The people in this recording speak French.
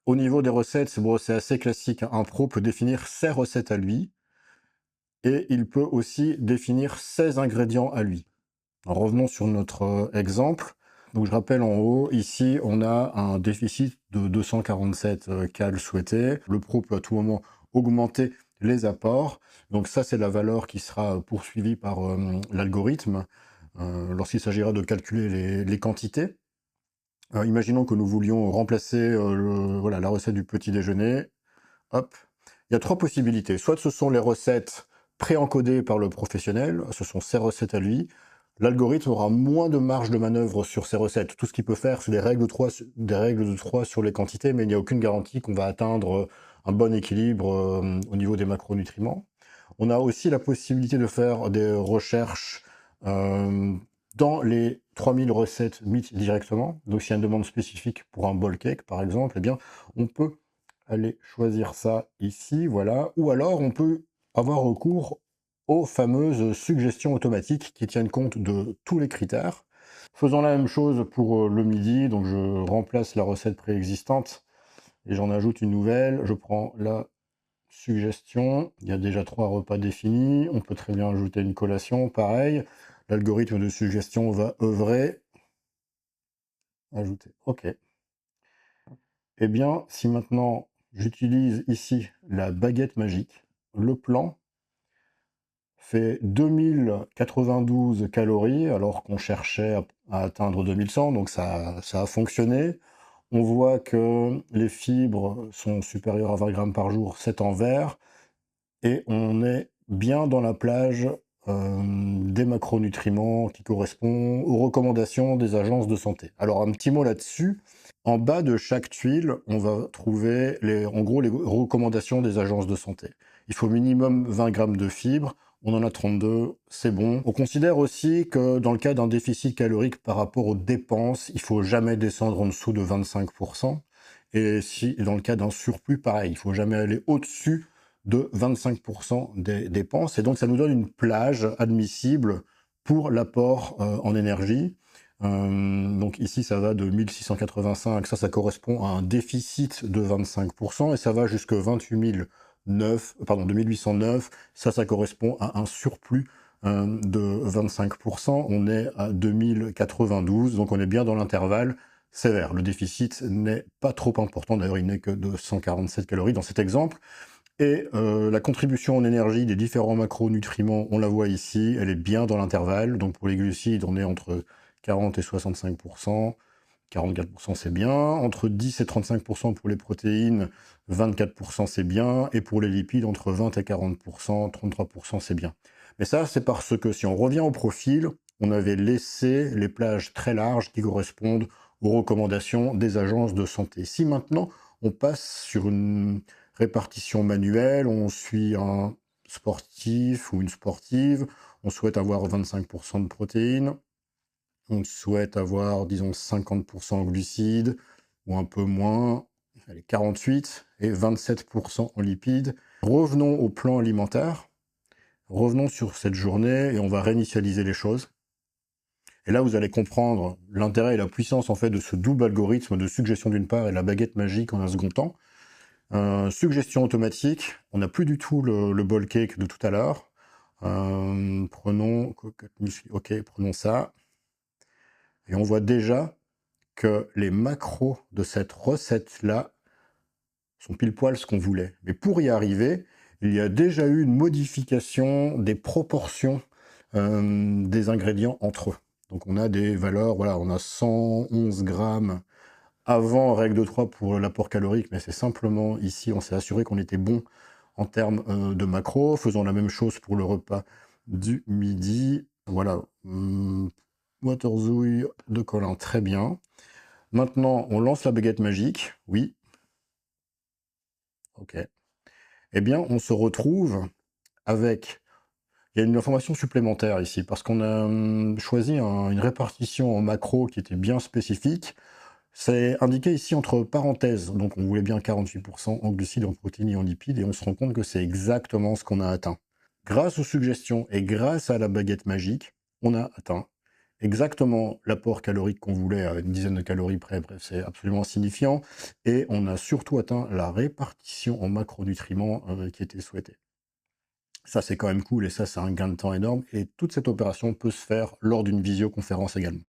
Au niveau des recettes, c'est assez classique, hein. Un pro peut définir ses recettes à lui et il peut aussi définir ses ingrédients à lui. Alors, revenons sur notre exemple. Donc je rappelle en haut, ici on a un déficit de 247 cales souhaité. Le pro peut à tout moment augmenter les apports. Donc ça c'est la valeur qui sera poursuivie par l'algorithme lorsqu'il s'agira de calculer les quantités. Imaginons que nous voulions remplacer voilà, la recette du petit déjeuner. Hop. Il y a trois possibilités. Soit ce sont les recettes pré-encodées par le professionnel, ce sont ses recettes à lui. L'algorithme aura moins de marge de manœuvre sur ces recettes. Tout ce qu'il peut faire, c'est des règles de 3 sur les quantités, mais il n'y a aucune garantie qu'on va atteindre un bon équilibre au niveau des macronutriments. On a aussi la possibilité de faire des recherches dans les 3000 recettes MIT directement. Donc s'il y a une demande spécifique pour un bol cake, par exemple, eh bien, on peut aller choisir ça ici, voilà. Ou alors, on peut avoir recours aux fameuses suggestions automatiques qui tiennent compte de tous les critères. Faisons la même chose pour le midi, donc je remplace la recette préexistante et j'en ajoute une nouvelle. Je prends la suggestion, il y a déjà 3 repas définis, on peut très bien ajouter une collation, pareil. L'algorithme de suggestion va œuvrer. Ajouter, ok. Eh bien, si maintenant j'utilise ici la baguette magique, le plan fait 2092 calories alors qu'on cherchait à atteindre 2100, donc ça a fonctionné. On voit que les fibres sont supérieures à 20 grammes par jour, c'est en vert, et on est bien dans la plage des macronutriments qui correspond aux recommandations des agences de santé. Alors un petit mot là-dessus, en bas de chaque tuile, on va trouver en gros les recommandations des agences de santé. Il faut minimum 20 grammes de fibres, on en a 32, c'est bon. On considère aussi que dans le cas d'un déficit calorique par rapport aux dépenses, il faut jamais descendre en dessous de 25%. Et dans le cas d'un surplus, pareil, il faut jamais aller au-dessus de 25% des dépenses. Et donc, ça nous donne une plage admissible pour l'apport en énergie. Donc ici, ça va de 1685, ça correspond à un déficit de 25%, et ça va jusque 2809, ça correspond à un surplus de 25%. On est à 2092, donc on est bien dans l'intervalle sévère. Le déficit n'est pas trop important, d'ailleurs il n'est que de 147 calories dans cet exemple. Et la contribution en énergie des différents macronutriments, on la voit ici, elle est bien dans l'intervalle. Donc pour les glucides, on est entre 40 et 65%. 44% c'est bien. Entre 10 et 35% pour les protéines, 24% c'est bien. Et pour les lipides, entre 20 et 40%, 33% c'est bien. Mais ça, c'est parce que si on revient au profil, on avait laissé les plages très larges qui correspondent aux recommandations des agences de santé. Si maintenant, on passe sur une répartition manuelle, on suit un sportif ou une sportive, on souhaite avoir 25% de protéines, on souhaite avoir, disons, 50% en glucides, ou un peu moins, allez, 48, et 27% en lipides. Revenons au plan alimentaire, revenons sur cette journée, et on va réinitialiser les choses. Et là, vous allez comprendre l'intérêt et la puissance, en fait, de ce double algorithme de suggestion d'une part et la baguette magique en un second temps. Suggestion automatique, on n'a plus du tout le ball cake de tout à l'heure. Prenons ça. Et on voit déjà que les macros de cette recette-là sont pile poil ce qu'on voulait. Mais pour y arriver, il y a déjà eu une modification des proportions des ingrédients entre eux. Donc on a des valeurs, voilà, on a 111 grammes avant règle de 3 pour l'apport calorique, mais c'est simplement ici, on s'est assuré qu'on était bon en termes de macros. Faisons la même chose pour le repas du midi. Voilà, waterzouille de Colin, très bien. Maintenant, on lance la baguette magique, oui. Ok. Eh bien, on se retrouve avec... Il y a une information supplémentaire ici, parce qu'on a choisi une répartition en macros qui était bien spécifique. C'est indiqué ici entre parenthèses, donc on voulait bien 48% en glucides, en protéines et en lipides, et on se rend compte que c'est exactement ce qu'on a atteint. Grâce aux suggestions et grâce à la baguette magique, on a atteint exactement l'apport calorique qu'on voulait à une dizaine de calories près, bref, c'est absolument insignifiant. Et on a surtout atteint la répartition en macronutriments qui était souhaitée. Ça, c'est quand même cool et ça, c'est un gain de temps énorme. Et toute cette opération peut se faire lors d'une visioconférence également.